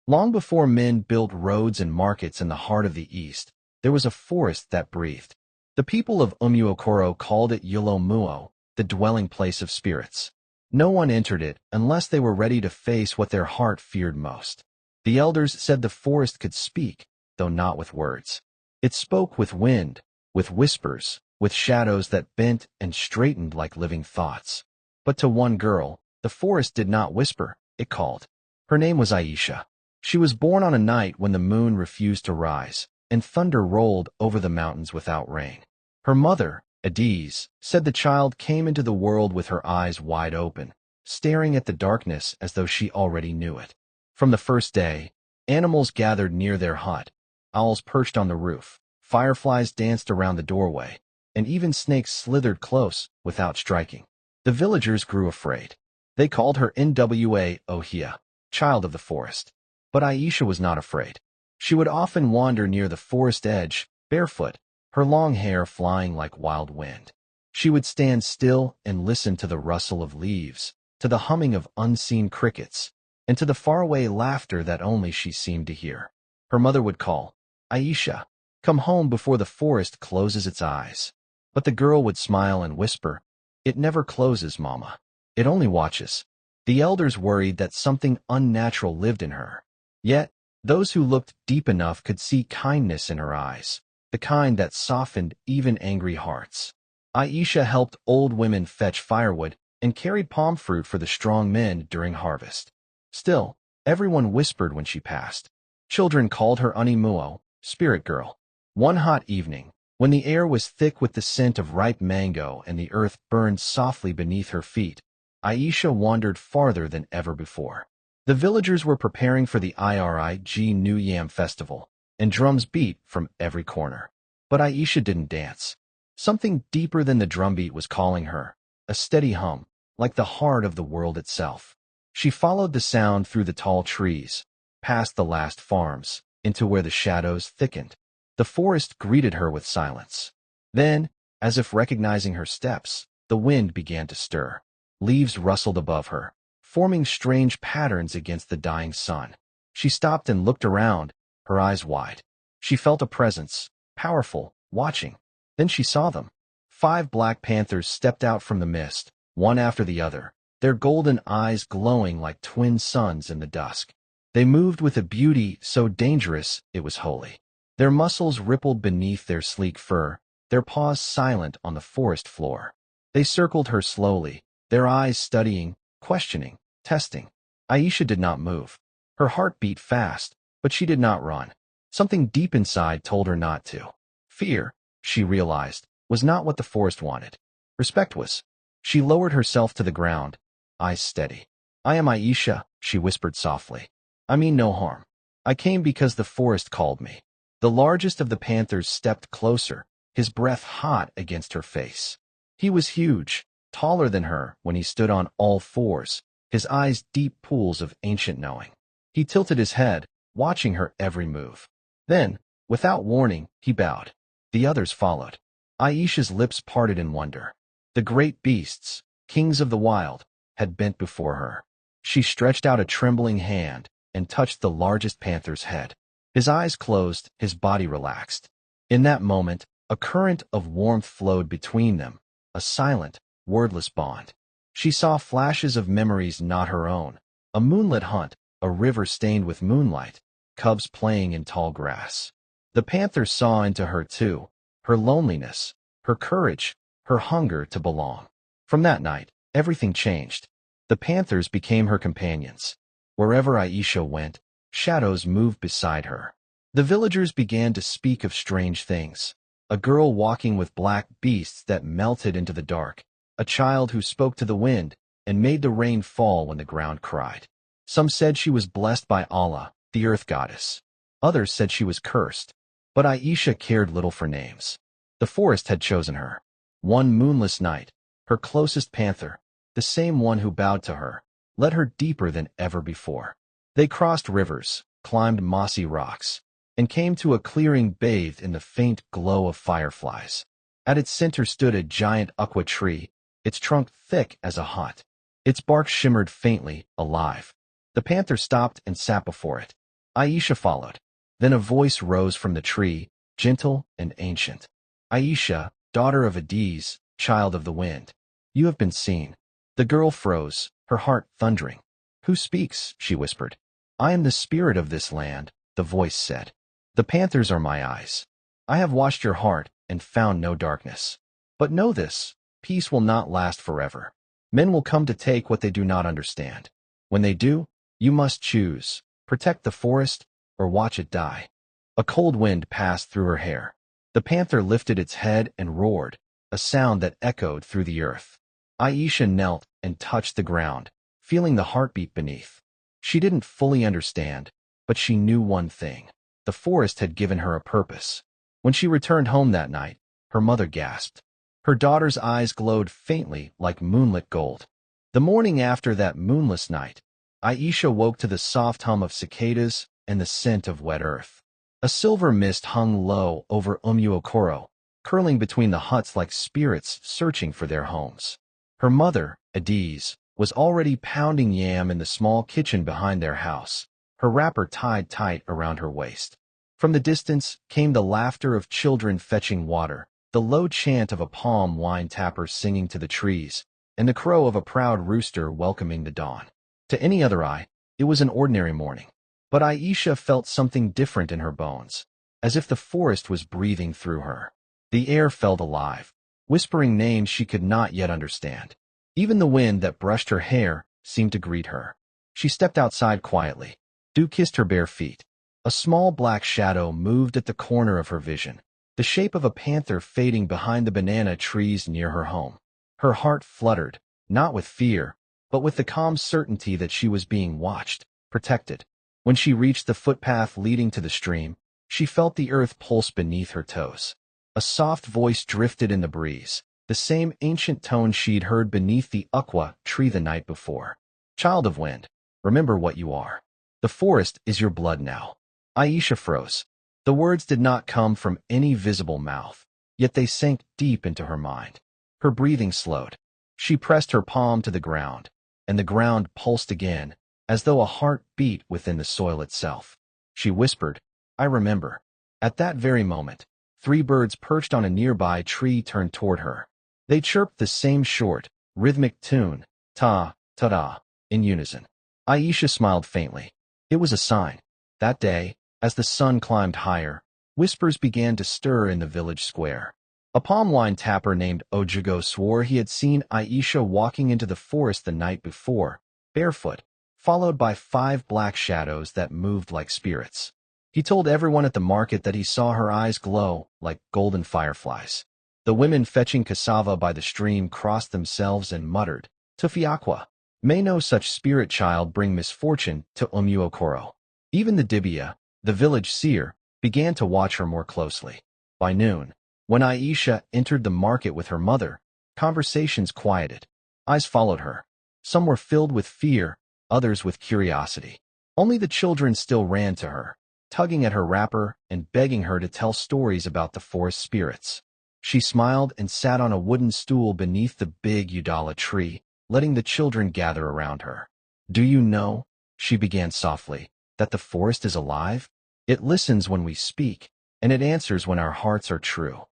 Long before men built roads and markets in the heart of the East, there was a forest that breathed. The people of Umuokoro called it Yolomuo, the dwelling place of spirits. No one entered it unless they were ready to face what their heart feared most. The elders said the forest could speak, though not with words. It spoke with wind, with whispers, with shadows that bent and straightened like living thoughts. But to one girl, the forest did not whisper, it called. Her name was Aisha. She was born on a night when the moon refused to rise, and thunder rolled over the mountains without rain. Her mother, Adiz, said the child came into the world with her eyes wide open, staring at the darkness as though she already knew it. From the first day, animals gathered near their hut, owls perched on the roof, fireflies danced around the doorway, and even snakes slithered close without striking. The villagers grew afraid. They called her Nwa Ohia, child of the forest. But Aisha was not afraid. She would often wander near the forest edge, barefoot, her long hair flying like wild wind. She would stand still and listen to the rustle of leaves, to the humming of unseen crickets, and to the faraway laughter that only she seemed to hear. Her mother would call, Aisha, come home before the forest closes its eyes. But the girl would smile and whisper, it never closes, Mama. It only watches. The elders worried that something unnatural lived in her. Yet, those who looked deep enough could see kindness in her eyes, the kind that softened even angry hearts. Aisha helped old women fetch firewood and carried palm fruit for the strong men during harvest. Still, everyone whispered when she passed. Children called her Animuo, spirit girl. One hot evening, when the air was thick with the scent of ripe mango and the earth burned softly beneath her feet, Aisha wandered farther than ever before. The villagers were preparing for the Irig New Yam festival, and drums beat from every corner. But Aisha didn't dance. Something deeper than the drumbeat was calling her, a steady hum, like the heart of the world itself. She followed the sound through the tall trees, past the last farms, into where the shadows thickened. The forest greeted her with silence. Then, as if recognizing her steps, the wind began to stir. Leaves rustled above her, forming strange patterns against the dying sun. She stopped and looked around, her eyes wide. She felt a presence, powerful, watching. Then she saw them. 5 black panthers stepped out from the mist, one after the other, their golden eyes glowing like twin suns in the dusk. They moved with a beauty so dangerous it was holy. Their muscles rippled beneath their sleek fur, their paws silent on the forest floor. They circled her slowly, their eyes studying, questioning, testing. Aisha did not move. Her heart beat fast, but she did not run. Something deep inside told her not to. Fear, she realized, was not what the forest wanted. Respect was. She lowered herself to the ground, eyes steady. I am Aisha, she whispered softly. I mean no harm. I came because the forest called me. The largest of the panthers stepped closer, his breath hot against her face. He was huge, taller than her when he stood on all fours, his eyes deep pools of ancient knowing. He tilted his head, watching her every move. Then, without warning, he bowed. The others followed. Aisha's lips parted in wonder. The great beasts, kings of the wild, had bent before her. She stretched out a trembling hand and touched the largest panther's head. His eyes closed, his body relaxed. In that moment, a current of warmth flowed between them, a silent, wordless bond. She saw flashes of memories not her own, a moonlit hunt, a river stained with moonlight, cubs playing in tall grass. The panther saw into her too, her loneliness, her courage, her hunger to belong. From that night, everything changed. The panthers became her companions. Wherever Aisha went, shadows moved beside her. The villagers began to speak of strange things. A girl walking with black beasts that melted into the dark. A child who spoke to the wind and made the rain fall when the ground cried. Some said she was blessed by Allah, the earth goddess. Others said she was cursed. But Aisha cared little for names. The forest had chosen her. One moonless night, her closest panther, the same one who bowed to her, led her deeper than ever before. They crossed rivers, climbed mossy rocks, and came to a clearing bathed in the faint glow of fireflies. At its center stood a giant aqua tree, its trunk thick as a hut. Its bark shimmered faintly, alive. The panther stopped and sat before it. Aisha followed. Then a voice rose from the tree, gentle and ancient. Aisha, daughter of Adis, child of the wind. You have been seen. The girl froze, her heart thundering. Who speaks? She whispered. I am the spirit of this land, the voice said. The panthers are my eyes. I have washed your heart and found no darkness. But know this, peace will not last forever. Men will come to take what they do not understand. When they do, you must choose, protect the forest or watch it die. A cold wind passed through her hair. The panther lifted its head and roared, a sound that echoed through the earth. Aisha knelt and touched the ground, feeling the heartbeat beneath. She didn't fully understand, but she knew one thing. The forest had given her a purpose. When she returned home that night, her mother gasped. Her daughter's eyes glowed faintly like moonlit gold. The morning after that moonless night, Aisha woke to the soft hum of cicadas and the scent of wet earth. A silver mist hung low over Umuokoro, curling between the huts like spirits searching for their homes. Her mother, Adis, was already pounding yam in the small kitchen behind their house, her wrapper tied tight around her waist. From the distance came the laughter of children fetching water, the low chant of a palm wine tapper singing to the trees, and the crow of a proud rooster welcoming the dawn. To any other eye, it was an ordinary morning. But Aisha felt something different in her bones, as if the forest was breathing through her. The air felt alive, whispering names she could not yet understand. Even the wind that brushed her hair seemed to greet her. She stepped outside quietly. Dew kissed her bare feet. A small black shadow moved at the corner of her vision, the shape of a panther fading behind the banana trees near her home. Her heart fluttered, not with fear, but with the calm certainty that she was being watched, protected. When she reached the footpath leading to the stream, she felt the earth pulse beneath her toes. A soft voice drifted in the breeze, the same ancient tone she'd heard beneath the ukwa tree the night before. Child of wind, remember what you are. The forest is your blood now. Aisha froze. The words did not come from any visible mouth, yet they sank deep into her mind. Her breathing slowed. She pressed her palm to the ground, and the ground pulsed again, as though a heart beat within the soil itself. She whispered, I remember. At that very moment, 3 birds perched on a nearby tree turned toward her. They chirped the same short, rhythmic tune, ta, ta-da, in unison. Aisha smiled faintly. It was a sign. That day, as the sun climbed higher, whispers began to stir in the village square. A palm wine tapper named Ojugo swore he had seen Aisha walking into the forest the night before, barefoot, followed by 5 black shadows that moved like spirits. He told everyone at the market that he saw her eyes glow like golden fireflies. The women fetching cassava by the stream crossed themselves and muttered, Tufiakwa, may no such spirit child bring misfortune to Umuokoro. Even the Dibia, the village seer, began to watch her more closely. By noon, when Aisha entered the market with her mother, conversations quieted. Eyes followed her. Some were filled with fear, others with curiosity. Only the children still ran to her, tugging at her wrapper and begging her to tell stories about the forest spirits. She smiled and sat on a wooden stool beneath the big Udala tree, letting the children gather around her. Do you know, she began softly, that the forest is alive? It listens when we speak, and it answers when our hearts are true.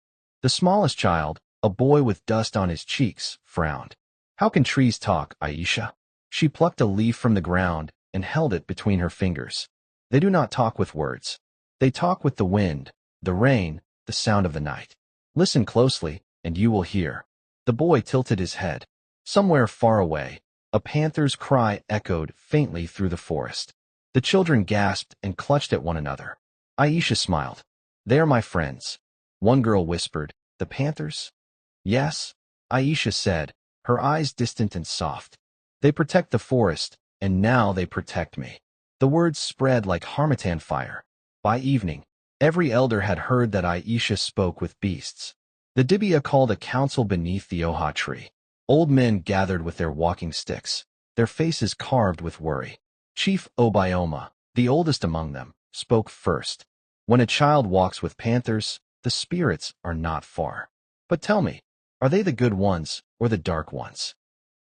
The smallest child, a boy with dust on his cheeks, frowned. How can trees talk, Aisha? She plucked a leaf from the ground and held it between her fingers. They do not talk with words. They talk with the wind, the rain, the sound of the night. Listen closely, and you will hear. The boy tilted his head. Somewhere far away, a panther's cry echoed faintly through the forest. The children gasped and clutched at one another. Aisha smiled. They are my friends. One girl whispered, the panthers? Yes, Aisha said, her eyes distant and soft. They protect the forest, and now they protect me. The words spread like harmattan fire. By evening, every elder had heard that Aisha spoke with beasts. The Dibia called a council beneath the Oha tree. Old men gathered with their walking sticks, their faces carved with worry. Chief Obioma, the oldest among them, spoke first. When a child walks with panthers, the spirits are not far. But tell me, are they the good ones or the dark ones?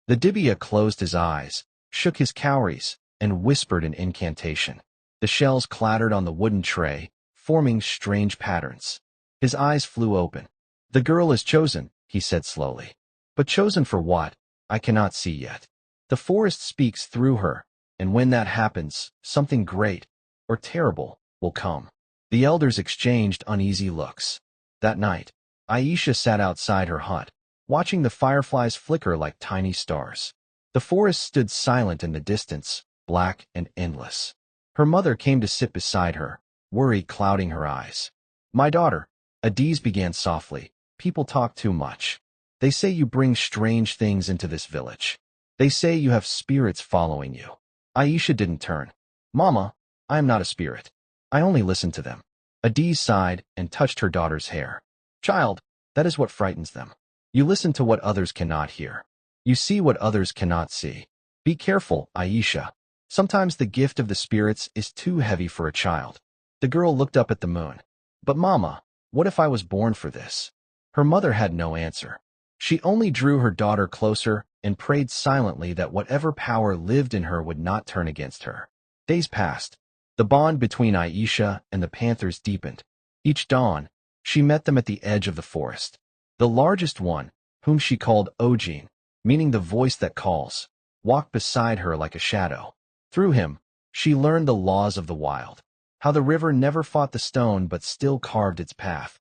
The Dibia closed his eyes, shook his cowries, and whispered an incantation. The shells clattered on the wooden tray, forming strange patterns. His eyes flew open. "The girl is chosen," he said slowly. "But chosen for what? I cannot see yet. The forest speaks through her, and when that happens, something great, or terrible, will come." The elders exchanged uneasy looks. That night, Aisha sat outside her hut, watching the fireflies flicker like tiny stars. The forest stood silent in the distance, black and endless. Her mother came to sit beside her, worry clouding her eyes. "My daughter," Adiz began softly, "people talk too much. They say you bring strange things into this village. They say you have spirits following you." Aisha didn't turn. "Mama, I am not a spirit. I only listen to them." Adiz sighed and touched her daughter's hair. "Child, that is what frightens them. You listen to what others cannot hear. You see what others cannot see. Be careful, Aisha. Sometimes the gift of the spirits is too heavy for a child." The girl looked up at the moon. "But Mama, what if I was born for this?" Her mother had no answer. She only drew her daughter closer and prayed silently that whatever power lived in her would not turn against her. Days passed. The bond between Aisha and the panthers deepened. Each dawn, she met them at the edge of the forest. The largest one, whom she called Ojin, meaning the voice that calls, walked beside her like a shadow. Through him, she learned the laws of the wild, how the river never fought the stone but still carved its path,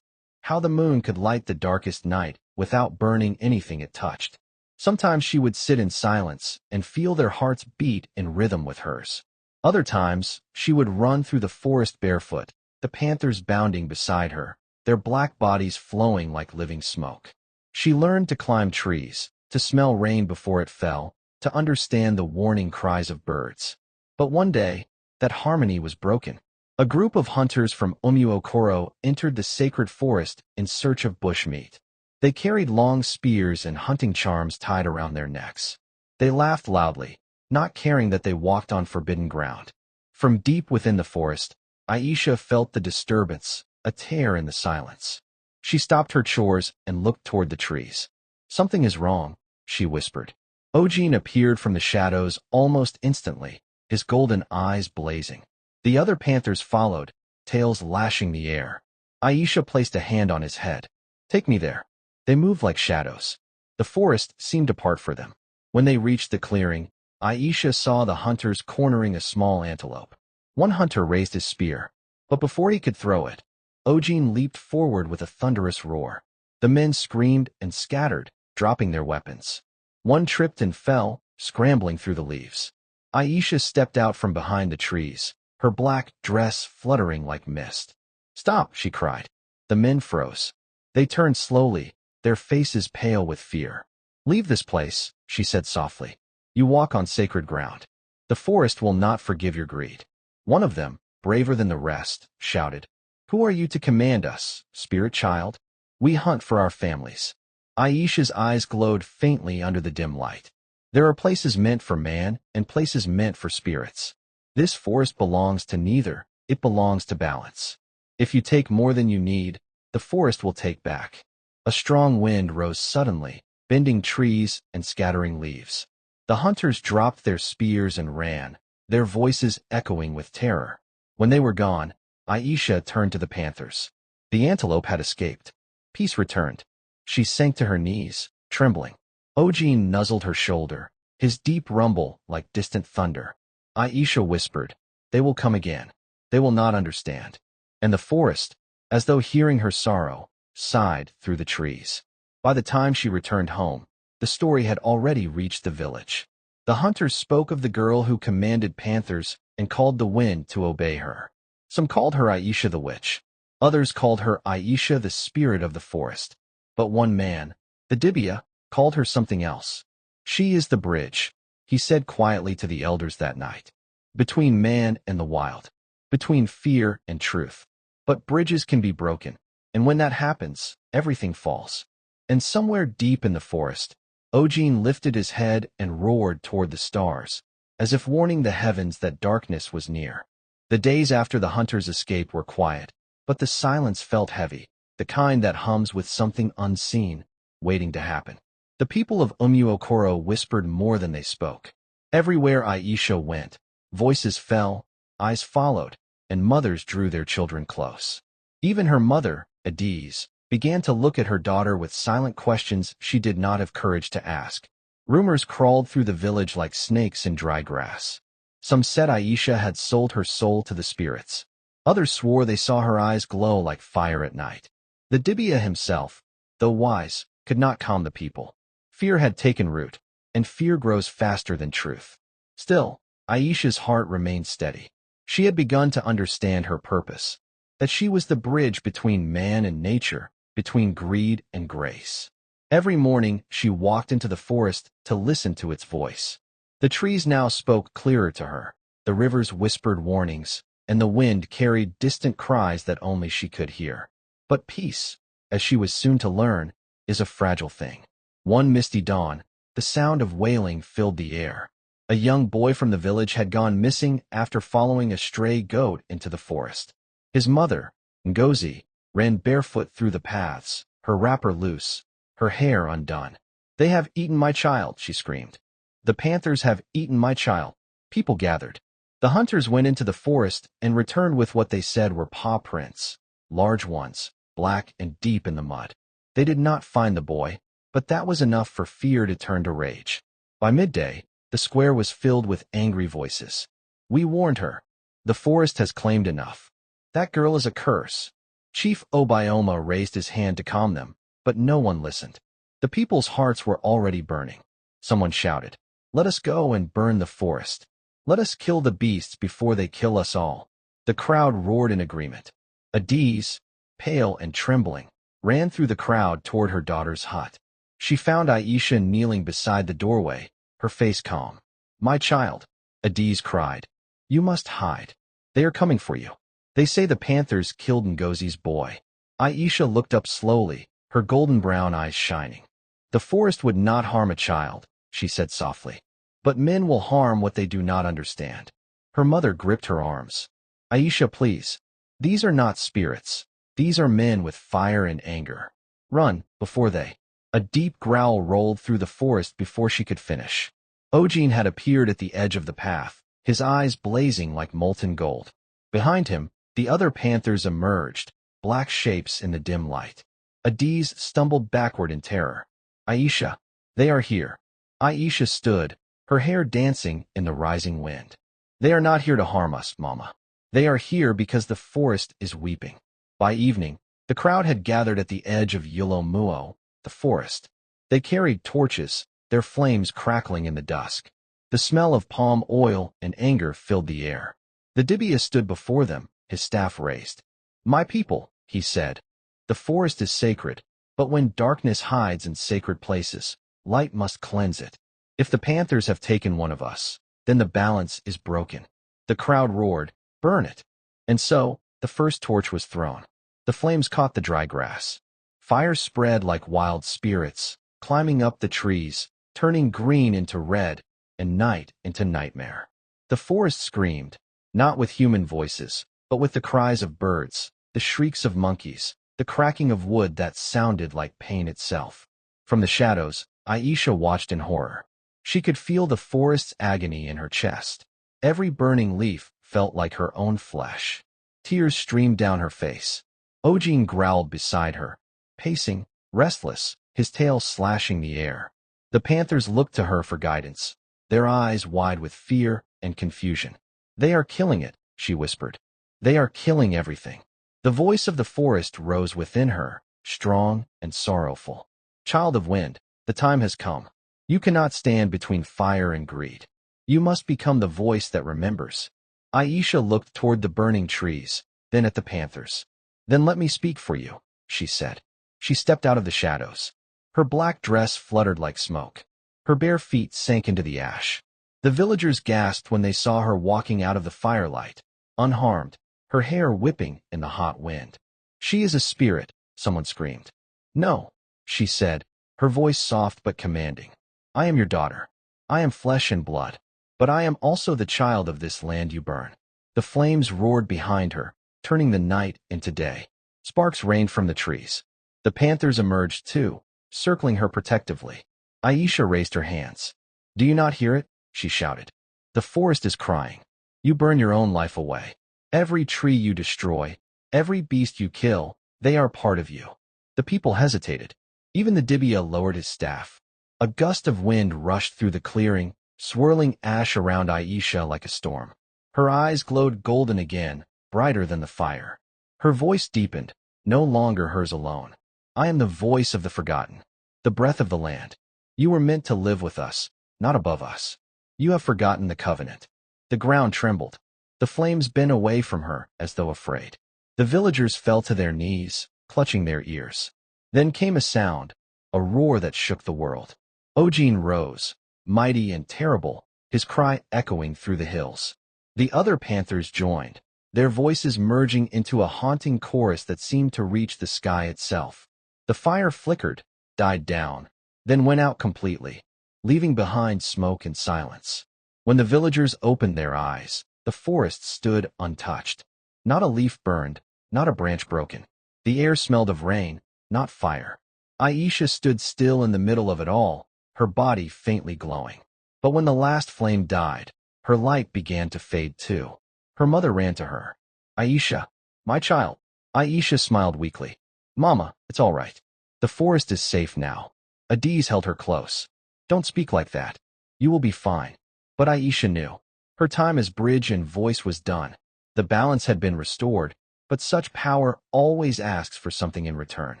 how the moon could light the darkest night without burning anything it touched. Sometimes she would sit in silence and feel their hearts beat in rhythm with hers. Other times, she would run through the forest barefoot, the panthers bounding beside her, their black bodies flowing like living smoke. She learned to climb trees, to smell rain before it fell, to understand the warning cries of birds. But one day, that harmony was broken. A group of hunters from Umuokoro entered the sacred forest in search of bushmeat. They carried long spears and hunting charms tied around their necks. They laughed loudly, not caring that they walked on forbidden ground. From deep within the forest, Aisha felt the disturbance, a tear in the silence. She stopped her chores and looked toward the trees. "Something is wrong," she whispered. Ojin appeared from the shadows almost instantly, his golden eyes blazing. The other panthers followed, tails lashing the air. Aisha placed a hand on his head. "Take me there." They moved like shadows. The forest seemed apart for them. When they reached the clearing, Aisha saw the hunters cornering a small antelope. One hunter raised his spear, but before he could throw it, Ojin leaped forward with a thunderous roar. The men screamed and scattered, dropping their weapons. One tripped and fell, scrambling through the leaves. Aisha stepped out from behind the trees, her black dress fluttering like mist. "Stop!" she cried. The men froze. They turned slowly, their faces pale with fear. "Leave this place," she said softly. "You walk on sacred ground. The forest will not forgive your greed." One of them, braver than the rest, shouted, "Who are you to command us, spirit child? We hunt for our families." Aisha's eyes glowed faintly under the dim light. "There are places meant for man and places meant for spirits. This forest belongs to neither, it belongs to balance. If you take more than you need, the forest will take back." A strong wind rose suddenly, bending trees and scattering leaves. The hunters dropped their spears and ran, their voices echoing with terror. When they were gone, Aisha turned to the panthers. The antelope had escaped. Peace returned. She sank to her knees, trembling. Ojin nuzzled her shoulder, his deep rumble like distant thunder. Aisha whispered, "They will come again. They will not understand." And the forest, as though hearing her sorrow, sighed through the trees. By the time she returned home, the story had already reached the village. The hunters spoke of the girl who commanded panthers and called the wind to obey her. Some called her Aisha the witch. Others called her Aisha the spirit of the forest. But one man, the Dibia, called her something else. "She is the bridge," he said quietly to the elders that night. "Between man and the wild. Between fear and truth. But bridges can be broken, and when that happens, everything falls." And somewhere deep in the forest, Ojin lifted his head and roared toward the stars, as if warning the heavens that darkness was near. The days after the hunters' escape were quiet, but the silence felt heavy, the kind that hums with something unseen, waiting to happen. The people of Umuokoro whispered more than they spoke. Everywhere Aisha went, voices fell, eyes followed, and mothers drew their children close. Even her mother, Adiz, began to look at her daughter with silent questions she did not have courage to ask. Rumors crawled through the village like snakes in dry grass. Some said Aisha had sold her soul to the spirits. Others swore they saw her eyes glow like fire at night. The Dibia himself, though wise, could not calm the people. Fear had taken root, and fear grows faster than truth. Still, Aisha's heart remained steady. She had begun to understand her purpose, that she was the bridge between man and nature, between greed and grace. Every morning she walked into the forest to listen to its voice. The trees now spoke clearer to her, the rivers whispered warnings, and the wind carried distant cries that only she could hear. But peace, as she was soon to learn, is a fragile thing. One misty dawn, the sound of wailing filled the air. A young boy from the village had gone missing after following a stray goat into the forest. His mother, Ngozi, ran barefoot through the paths, her wrapper loose, her hair undone. "They have eaten my child," she screamed. "The panthers have eaten my child." People gathered. The hunters went into the forest and returned with what they said were paw prints, large ones, black and deep in the mud. They did not find the boy, but that was enough for fear to turn to rage. By midday, the square was filled with angry voices. "We warned her. The forest has claimed enough. That girl is a curse." Chief Obioma raised his hand to calm them, but no one listened. The people's hearts were already burning. Someone shouted, "Let us go and burn the forest. Let us kill the beasts before they kill us all." The crowd roared in agreement. Adiz, pale and trembling, ran through the crowd toward her daughter's hut. She found Aisha kneeling beside the doorway, her face calm. "My child," Adiz cried, "you must hide. They are coming for you. They say the panthers killed Ngozi's boy." Aisha looked up slowly, her golden brown eyes shining. "The forest would not harm a child," she said softly. "But men will harm what they do not understand." Her mother gripped her arms. "Aisha, please. These are not spirits. These are men with fire and anger. Run, before they—" A deep growl rolled through the forest before she could finish. Ojin had appeared at the edge of the path, his eyes blazing like molten gold. Behind him, the other panthers emerged, black shapes in the dim light. Adiz stumbled backward in terror. "Aisha, they are here." Aisha stood, her hair dancing in the rising wind. "They are not here to harm us, Mama. They are here because the forest is weeping." By evening, the crowd had gathered at the edge of Yolomuo, the forest. They carried torches, their flames crackling in the dusk. The smell of palm oil and anger filled the air. The Dibia stood before them, his staff raised. "My people," he said, "the forest is sacred, but when darkness hides in sacred places, light must cleanse it. If the panthers have taken one of us, then the balance is broken." The crowd roared, "Burn it!" And so, the first torch was thrown. The flames caught the dry grass. Fire spread like wild spirits, climbing up the trees, turning green into red, and night into nightmare. The forest screamed, not with human voices, but with the cries of birds, the shrieks of monkeys, the cracking of wood that sounded like pain itself. From the shadows, Aisha watched in horror. She could feel the forest's agony in her chest. Every burning leaf felt like her own flesh. Tears streamed down her face. Ojin growled beside her, pacing, restless, his tail slashing the air. The panthers looked to her for guidance, their eyes wide with fear and confusion. "They are killing it," she whispered. "They are killing everything." The voice of the forest rose within her, strong and sorrowful. "Child of wind, the time has come. You cannot stand between fire and greed. You must become the voice that remembers." Aisha looked toward the burning trees, then at the panthers. "Then let me speak for you," she said. She stepped out of the shadows. Her black dress fluttered like smoke. Her bare feet sank into the ash. The villagers gasped when they saw her walking out of the firelight, unharmed, her hair whipping in the hot wind. "She is a spirit," someone screamed. "No," she said, her voice soft but commanding. "I am your daughter. I am flesh and blood, but I am also the child of this land you burn." The flames roared behind her, turning the night into day. Sparks rained from the trees. The panthers emerged too, circling her protectively. Aisha raised her hands. "Do you not hear it?" she shouted. "The forest is crying. You burn your own life away. Every tree you destroy, every beast you kill, they are part of you. The people hesitated. Even the Dibia lowered his staff. A gust of wind rushed through the clearing, swirling ash around Aisha like a storm. Her eyes glowed golden again, brighter than the fire. Her voice deepened, no longer hers alone. I am the voice of the forgotten, the breath of the land. You were meant to live with us, not above us. You have forgotten the covenant. The ground trembled. The flames bent away from her as though afraid. The villagers fell to their knees, clutching their ears. Then came a sound, a roar that shook the world. Ojin rose, mighty and terrible, his cry echoing through the hills. The other panthers joined, their voices merging into a haunting chorus that seemed to reach the sky itself. The fire flickered, died down, then went out completely, leaving behind smoke and silence. When the villagers opened their eyes, the forest stood untouched. Not a leaf burned, not a branch broken. The air smelled of rain, not fire. Aisha stood still in the middle of it all, her body faintly glowing. But when the last flame died, her light began to fade too. Her mother ran to her. Aisha, my child. Aisha smiled weakly. Mama, it's all right. The forest is safe now. Adiz held her close. Don't speak like that. You will be fine. But Aisha knew. Her time as bridge and voice was done. The balance had been restored, but such power always asks for something in return.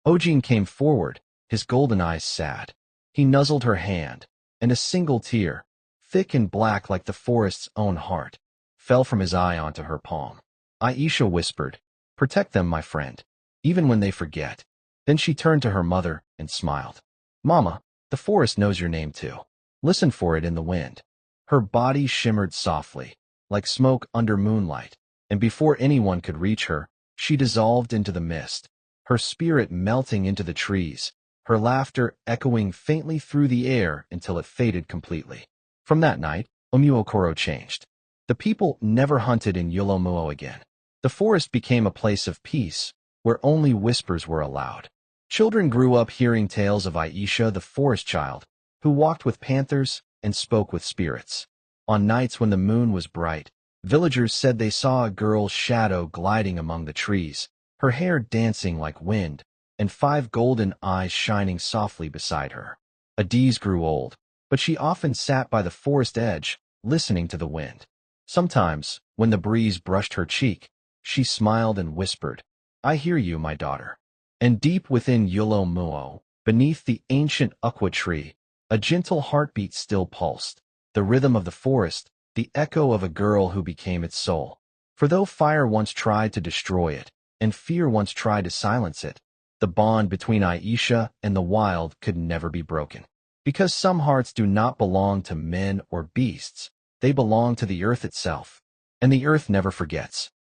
Ojin came forward, his golden eyes sad. He nuzzled her hand, and a single tear, thick and black like the forest's own heart, fell from his eye onto her palm. Aisha whispered, "Protect them, my friend, even when they forget." Then she turned to her mother and smiled. "Mama, the forest knows your name too. Listen for it in the wind." Her body shimmered softly, like smoke under moonlight, and before anyone could reach her, she dissolved into the mist, her spirit melting into the trees, her laughter echoing faintly through the air until it faded completely. From that night, Omuokoro changed. The people never hunted in Yolomuo again. The forest became a place of peace, where only whispers were allowed. Children grew up hearing tales of Aisha, the forest child, who walked with panthers and spoke with spirits. On nights when the moon was bright, villagers said they saw a girl's shadow gliding among the trees, her hair dancing like wind, and 5 golden eyes shining softly beside her. Adiz grew old, but she often sat by the forest edge, listening to the wind. Sometimes, when the breeze brushed her cheek, she smiled and whispered, "I hear you, my daughter." And deep within Yolomuo, beneath the ancient ukwa tree, a gentle heartbeat still pulsed, the rhythm of the forest, the echo of a girl who became its soul. For though fire once tried to destroy it, and fear once tried to silence it, the bond between Aisha and the wild could never be broken. Because some hearts do not belong to men or beasts, they belong to the earth itself, and the earth never forgets.